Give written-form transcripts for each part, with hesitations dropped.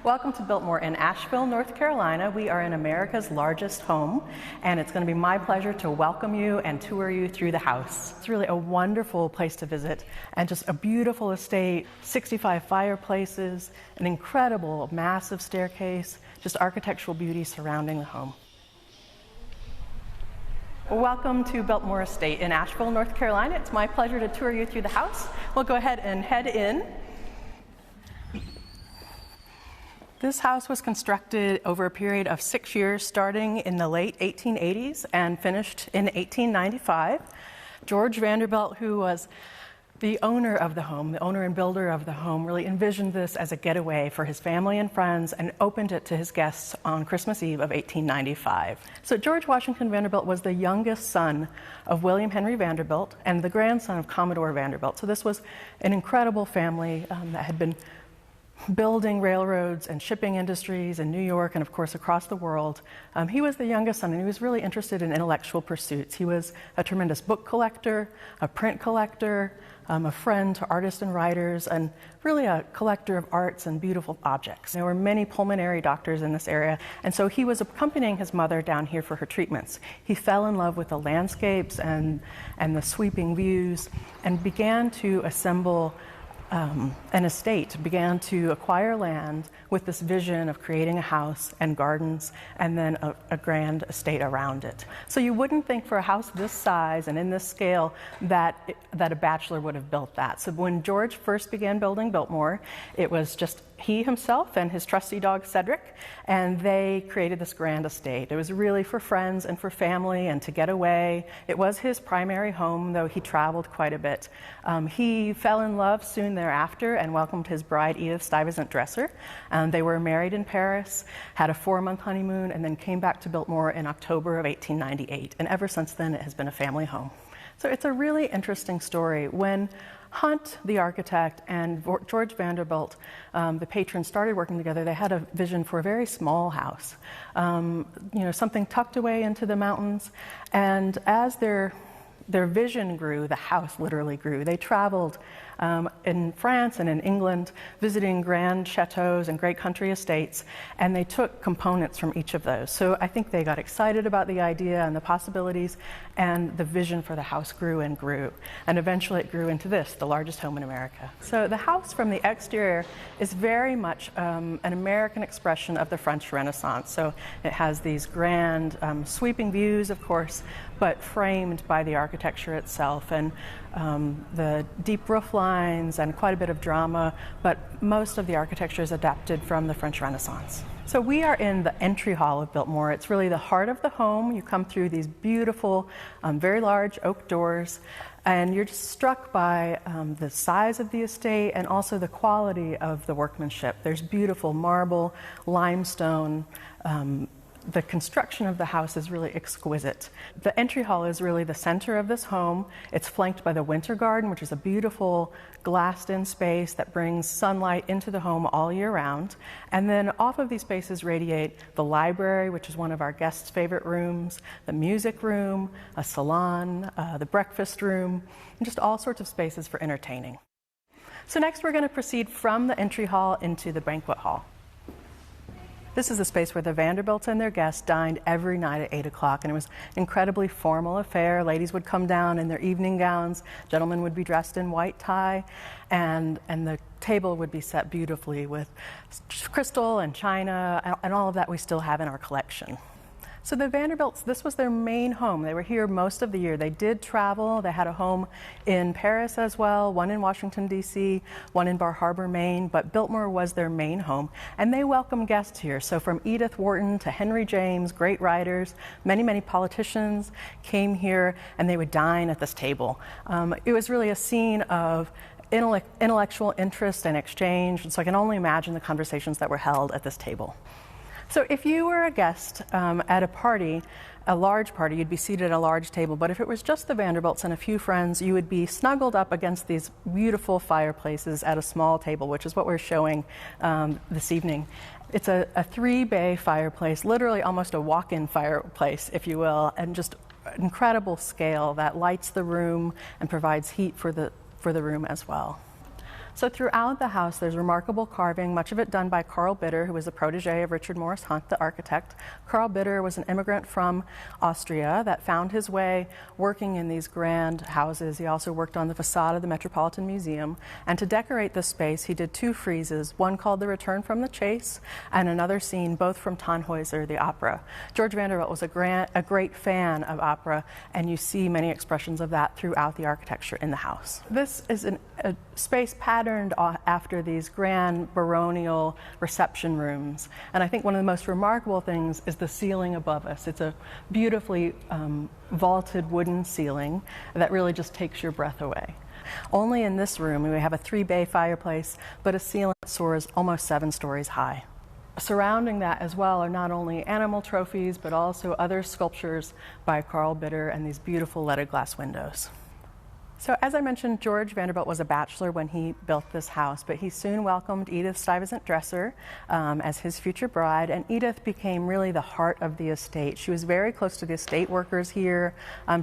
Welcome to Biltmore in Asheville, North Carolina. We are in America's largest home, and it's going to be my pleasure to welcome you and tour you through the house. It's really a wonderful place to visit, and just a beautiful estate, 65 fireplaces, an incredible, massive staircase, just architectural beauty surrounding the home. Welcome to Biltmore Estate in Asheville, North Carolina. It's my pleasure to tour you through the house. We'll go ahead and head in. This house was constructed over a period of 6 years, starting in the late 1880s and finished in 1895. George Vanderbilt, who was the owner of the home, the owner and builder of the home, really envisioned this as a getaway for his family and friends and opened it to his guests on Christmas Eve of 1895. So George Washington Vanderbilt was the youngest son of William Henry Vanderbilt and the grandson of Commodore Vanderbilt. So this was an incredible family that had been building railroads and shipping industries in New York and, of course, across the world. He was the youngest son, and he was really interested in intellectual pursuits. He was a tremendous book collector, a print collector, a friend to artists and writers, and really a collector of arts and beautiful objects. There were many pulmonary doctors in this area, and so he was accompanying his mother down here for her treatments. He fell in love with the landscapes and the sweeping views and began to assemble an estate, began to acquire land with this vision of creating a house and gardens and then a grand estate around it. So you wouldn't think for a house this size and in this scale that a bachelor would have built that. So when George first began building Biltmore, it was just he himself and his trusty dog Cedric, and they created this grand estate. It was really for friends and for family and to get away. It was his primary home, though he traveled quite a bit. He fell in love soon thereafter and welcomed his bride Edith Stuyvesant Dresser. They were married in Paris, had a 4-month honeymoon, and then came back to Biltmore in October of 1898. And ever since then, it has been a family home. So it's a really interesting story. When Hunt, the architect, and George Vanderbilt, the patron, started working together, they had a vision for a very small house, something tucked away into the mountains. And as their vision grew, the house literally grew. They traveled in France and in England, visiting grand chateaus and great country estates, and they took components from each of those. So I think they got excited about the idea and the possibilities, and the vision for the house grew and grew. And eventually it grew into this, the largest home in America. So the house from the exterior is very much an American expression of the French Renaissance. So it has these grand sweeping views, of course, but framed by the architecture itself, and the deep roof lines and quite a bit of drama, but most of the architecture is adapted from the French Renaissance. So we are in the entry hall of Biltmore. It's really the heart of the home. You come through these beautiful, very large oak doors, and you're just struck by the size of the estate and also the quality of the workmanship. There's beautiful marble, limestone. The construction of the house is really exquisite. The entry hall is really the center of this home. It's flanked by the winter garden, which is a beautiful glassed-in space that brings sunlight into the home all year round. And then off of these spaces radiate the library, which is one of our guests' favorite rooms, the music room, a salon, the breakfast room, and just all sorts of spaces for entertaining. So next we're going to proceed from the entry hall into the banquet hall. This is the space where the Vanderbilts and their guests dined every night at 8 o'clock, and it was an incredibly formal affair. Ladies would come down in their evening gowns, gentlemen would be dressed in white tie, and the table would be set beautifully with crystal and china, and all of that we still have in our collection. So the Vanderbilts, this was their main home. They were here most of the year. They did travel. They had a home in Paris as well, one in Washington, D.C., one in Bar Harbor, Maine, but Biltmore was their main home, and they welcomed guests here. So from Edith Wharton to Henry James, great writers, many, many politicians came here, and they would dine at this table. It was really a scene of intellectual interest and exchange, and so I can only imagine the conversations that were held at this table. So if you were a guest at a party, a large party, you'd be seated at a large table. But if it was just the Vanderbilts and a few friends, you would be snuggled up against these beautiful fireplaces at a small table, which is what we're showing this evening. It's a 3-bay fireplace, literally almost a walk-in fireplace, if you will, and just incredible scale that lights the room and provides heat for the room as well. So throughout the house, there's remarkable carving, much of it done by Carl Bitter, who was a protege of Richard Morris Hunt, the architect. Carl Bitter was an immigrant from Austria that found his way working in these grand houses. He also worked on the facade of the Metropolitan Museum. And to decorate this space, he did two friezes, one called The Return from the Chase and another scene, both from Tannhäuser, the opera. George Vanderbilt was a great fan of opera, and you see many expressions of that throughout the architecture in the house. This is a space patterned after these grand baronial reception rooms. And I think one of the most remarkable things is the ceiling above us. It's a beautifully vaulted wooden ceiling that really just takes your breath away. Only in this room we have a 3-bay fireplace, but a ceiling that soars almost 7 stories high. Surrounding that as well are not only animal trophies, but also other sculptures by Carl Bitter and these beautiful leaded glass windows. So as I mentioned, George Vanderbilt was a bachelor when he built this house, but he soon welcomed Edith Stuyvesant Dresser as his future bride, and Edith became really the heart of the estate. She was very close to the estate workers here.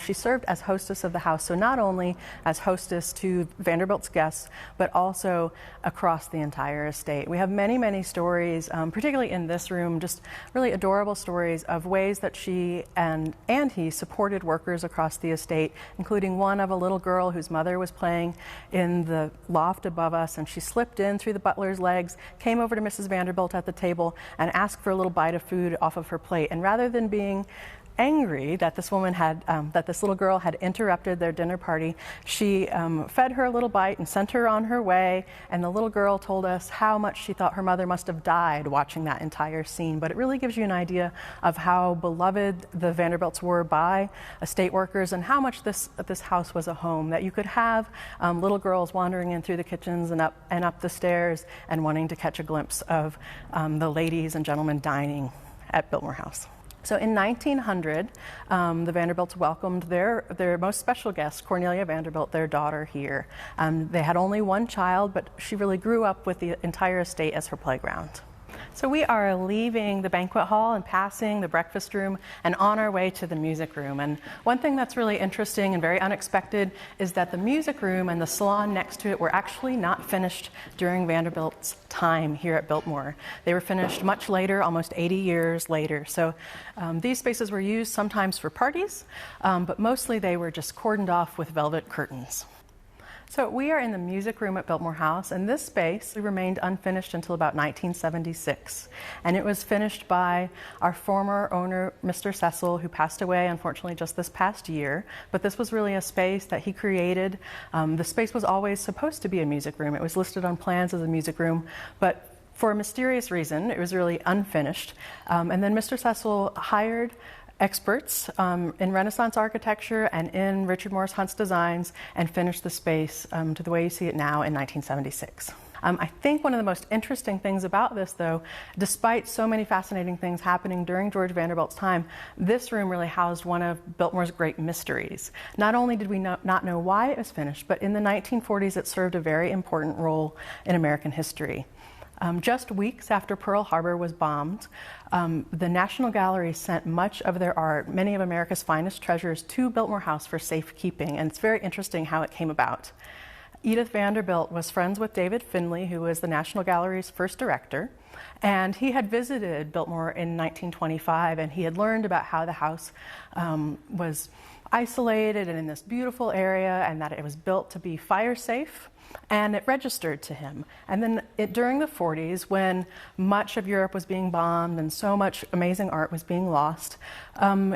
She served as hostess of the house, so not only as hostess to Vanderbilt's guests, but also across the entire estate. We have many, many stories, particularly in this room, just really adorable stories of ways that she and he supported workers across the estate, including one of a little girl whose mother was playing in the loft above us, and she slipped in through the butler's legs, came over to Mrs. Vanderbilt at the table, and asked for a little bite of food off of her plate. And rather than being angry that this little girl had interrupted their dinner party, she fed her a little bite and sent her on her way. And the little girl told us how much she thought her mother must have died watching that entire scene. But it really gives you an idea of how beloved the Vanderbilts were by estate workers, and how much this house was a home, that you could have little girls wandering in through the kitchens and up the stairs and wanting to catch a glimpse of the ladies and gentlemen dining at Biltmore House. So in 1900, the Vanderbilts welcomed their most special guest, Cornelia Vanderbilt, their daughter, here. They had only one child, but she really grew up with the entire estate as her playground. So we are leaving the banquet hall and passing the breakfast room and on our way to the music room. And one thing that's really interesting and very unexpected is that the music room and the salon next to it were actually not finished during Vanderbilt's time here at Biltmore. They were finished much later, almost 80 years later. So these spaces were used sometimes for parties, but mostly they were just cordoned off with velvet curtains. So we are in the music room at Biltmore House, and this space remained unfinished until about 1976. And it was finished by our former owner, Mr. Cecil, who passed away, unfortunately, just this past year. But this was really a space that he created. The space was always supposed to be a music room. It was listed on plans as a music room, but for a mysterious reason, it was really unfinished. And then Mr. Cecil hired experts in Renaissance architecture and in Richard Morris Hunt's designs, and finished the space to the way you see it now in 1976. I think one of the most interesting things about this, though, despite so many fascinating things happening during George Vanderbilt's time, this room really housed one of Biltmore's great mysteries. Not only did we not know why it was finished, but in the 1940s it served a very important role in American history. Just weeks after Pearl Harbor was bombed, the National Gallery sent much of their art, many of America's finest treasures, to Biltmore House for safekeeping, and it's very interesting how it came about. Edith Vanderbilt was friends with David Finley, who was the National Gallery's first director, and he had visited Biltmore in 1925, and he had learned about how the house was isolated and in this beautiful area, and that it was built to be fire safe. And it registered to him. And then during the 40s, when much of Europe was being bombed and so much amazing art was being lost,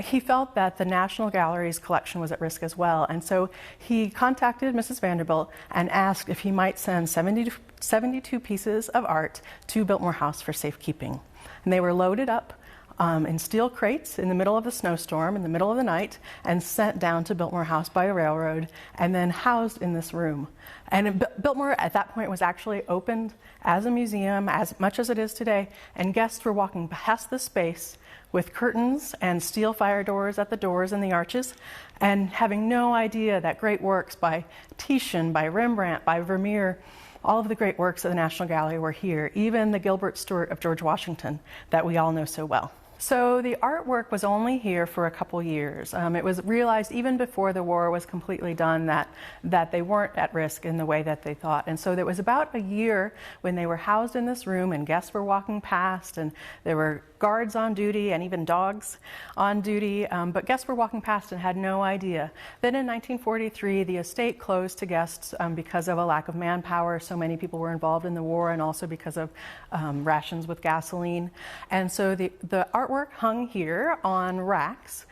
he felt that the National Gallery's collection was at risk as well. And so he contacted Mrs. Vanderbilt and asked if he might send 72 pieces of art to Biltmore House for safekeeping. And they were loaded up in steel crates in the middle of a snowstorm, in the middle of the night, and sent down to Biltmore House by a railroad, and then housed in this room. And Biltmore at that point was actually opened as a museum, as much as it is today, and guests were walking past the space with curtains and steel fire doors at the doors and the arches, and having no idea that great works by Titian, by Rembrandt, by Vermeer, all of the great works of the National Gallery were here, even the Gilbert Stuart of George Washington that we all know so well. So the artwork was only here for a couple years. It was realized even before the war was completely done that they weren't at risk in the way that they thought. And so there was about a year when they were housed in this room and guests were walking past and there were guards on duty and even dogs on duty, but guests were walking past and had no idea. Then in 1943, the estate closed to guests because of a lack of manpower. So many people were involved in the war, and also because of rations with gasoline. And so the artwork hung here on racks,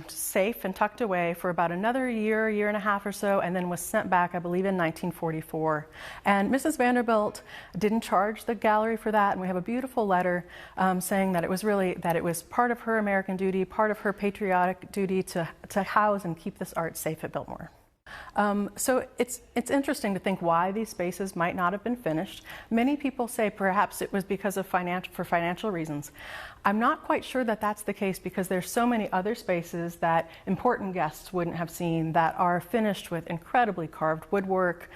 safe and tucked away for about another year and a half or so, and then was sent back, I believe, in 1944. And Mrs. Vanderbilt didn't charge the gallery for that, and we have a beautiful letter saying that it was part of her American duty, part of her patriotic duty to house and keep this art safe at Biltmore. So it's interesting to think why these spaces might not have been finished. Many people say perhaps it was because of financial reasons. I'm not quite sure that that's the case, because there's so many other spaces that important guests wouldn't have seen that are finished with incredibly carved woodwork,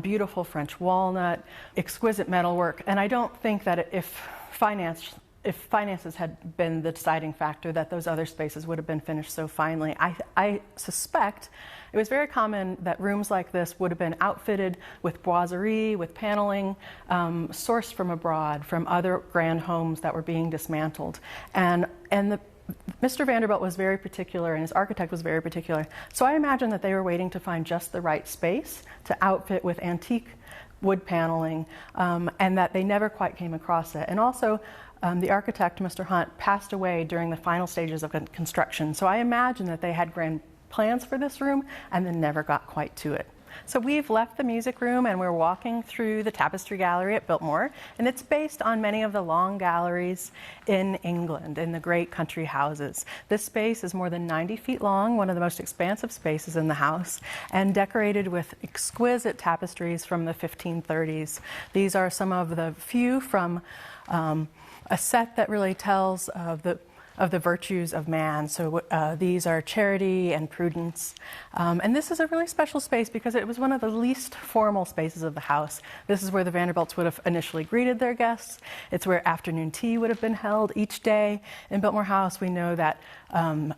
beautiful French walnut, exquisite metalwork, and I don't think that if finances had been the deciding factor, that those other spaces would have been finished so finely. I suspect it was very common that rooms like this would have been outfitted with boiserie, with paneling, sourced from abroad, from other grand homes that were being dismantled. And Mr. Vanderbilt was very particular, and his architect was very particular. So I imagine that they were waiting to find just the right space to outfit with antique wood paneling, and that they never quite came across it. And also, the architect, Mr. Hunt, passed away during the final stages of construction. So I imagine that they had grand plans for this room and then never got quite to it. So we've left the music room and we're walking through the Tapestry Gallery at Biltmore, and it's based on many of the long galleries in England, in the great country houses. This space is more than 90 feet long, one of the most expansive spaces in the house, and decorated with exquisite tapestries from the 1530s. These are some of the few from a set that really tells of the virtues of man. So these are charity and prudence. And this is a really special space because it was one of the least formal spaces of the house. This is where the Vanderbilts would have initially greeted their guests. It's where afternoon tea would have been held each day. In Biltmore House, we know that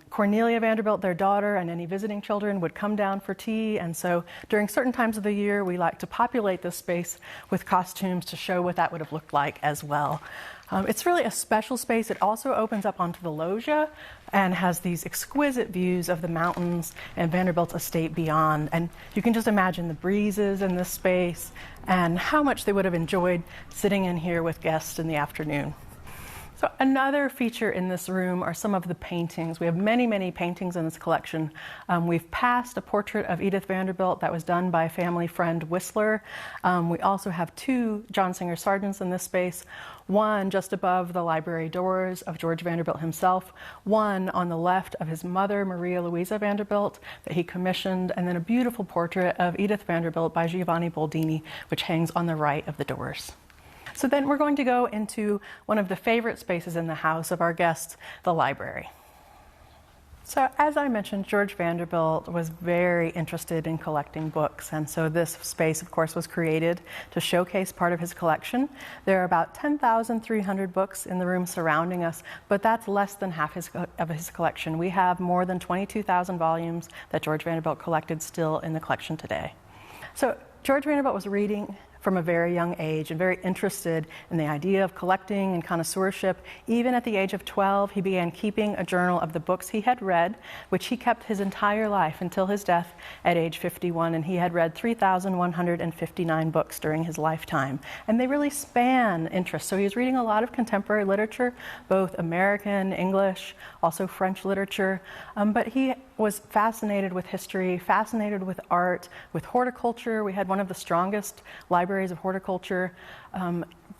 Cornelia Vanderbilt, their daughter, and any visiting children would come down for tea. And so during certain times of the year, we like to populate this space with costumes to show what that would have looked like as well. It's really a special space. It also opens up onto the loggia and has these exquisite views of the mountains and Vanderbilt's estate beyond. And you can just imagine the breezes in this space and how much they would have enjoyed sitting in here with guests in the afternoon. So another feature in this room are some of the paintings. We have many, many paintings in this collection. We've passed a portrait of Edith Vanderbilt that was done by a family friend, Whistler. We also have two John Singer Sargents in this space, one just above the library doors of George Vanderbilt himself, one on the left of his mother, Maria Louisa Vanderbilt, that he commissioned, and then a beautiful portrait of Edith Vanderbilt by Giovanni Boldini, which hangs on the right of the doors. So then we're going to go into one of the favorite spaces in the house of our guests, the library. So as I mentioned, George Vanderbilt was very interested in collecting books, and so this space, of course, was created to showcase part of his collection. There are about 10,300 books in the room surrounding us, but that's less than half of his collection. We have more than 22,000 volumes that George Vanderbilt collected still in the collection today. So George Vanderbilt was reading from a very young age and very interested in the idea of collecting and connoisseurship. Even at the age of 12, he began keeping a journal of the books he had read, which he kept his entire life until his death at age 51, and he had read 3,159 books during his lifetime. And they really span interests. So he was reading a lot of contemporary literature, both American, English, also French literature, but he was fascinated with history, fascinated with art, with horticulture. We had one of the strongest libraries of horticulture,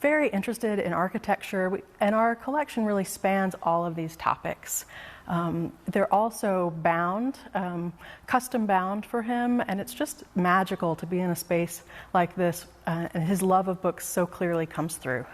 very interested in architecture, and our collection really spans all of these topics. They're also bound, custom bound for him, and it's just magical to be in a space like this, and his love of books so clearly comes through.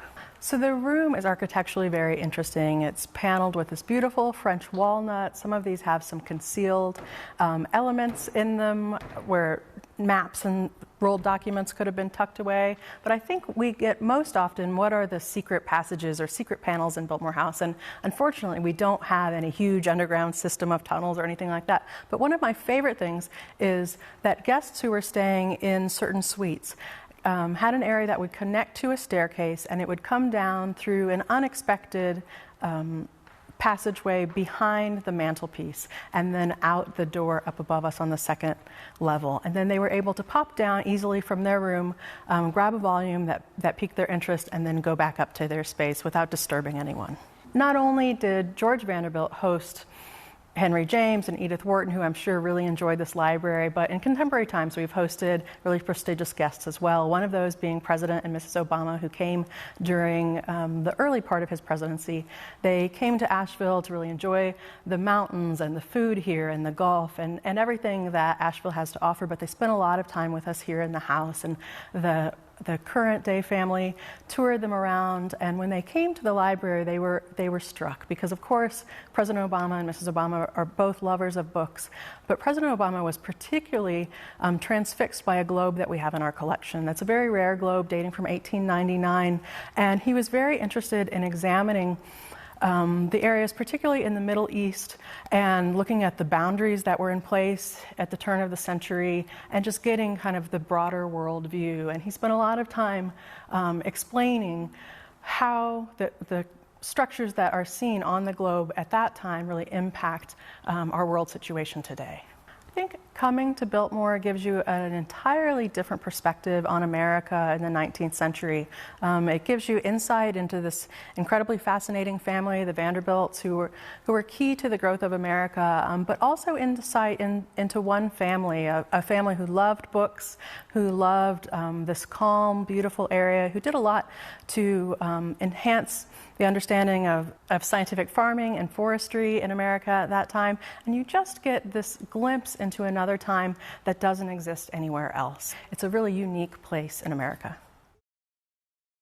So the room is architecturally very interesting. It's paneled with this beautiful French walnut. Some of these have some concealed elements in them where maps and rolled documents could have been tucked away. But I think we get most often what are the secret passages or secret panels in Biltmore House. And unfortunately, we don't have any huge underground system of tunnels or anything like that. But one of my favorite things is that guests who were staying in certain suites had an area that would connect to a staircase, and it would come down through an unexpected passageway behind the mantelpiece and then out the door up above us on the second level. And then they were able to pop down easily from their room, grab a volume that piqued their interest, and then go back up to their space without disturbing anyone. Not only did George Vanderbilt host Henry James and Edith Wharton, who I'm sure really enjoyed this library, but in contemporary times we've hosted really prestigious guests as well, one of those being President and Mrs. Obama, who came during the early part of his presidency. They came to Asheville to really enjoy the mountains and the food here and the Gulf and everything that Asheville has to offer, but they spent a lot of time with us here in the house, and the current day family toured them around, and when they came to the library, they were struck because, of course, President Obama and Mrs. Obama are both lovers of books, but President Obama was particularly transfixed by a globe that we have in our collection. That's a very rare globe dating from 1899, and he was very interested in examining the areas, particularly in the Middle East, and looking at the boundaries that were in place at the turn of the century and just getting kind of the broader world view. And he spent a lot of time explaining how the structures that are seen on the globe at that time really impact our world situation today. I think coming to Biltmore gives you an entirely different perspective on America in the 19th century. It gives you insight into this incredibly fascinating family, the Vanderbilts, who were key to the growth of America, but also insight into one family, a family who loved books, who loved this calm, beautiful area, who did a lot to enhance the understanding of scientific farming and forestry in America at that time. And you just get this glimpse into another time that doesn't exist anywhere else. It's a really unique place in America.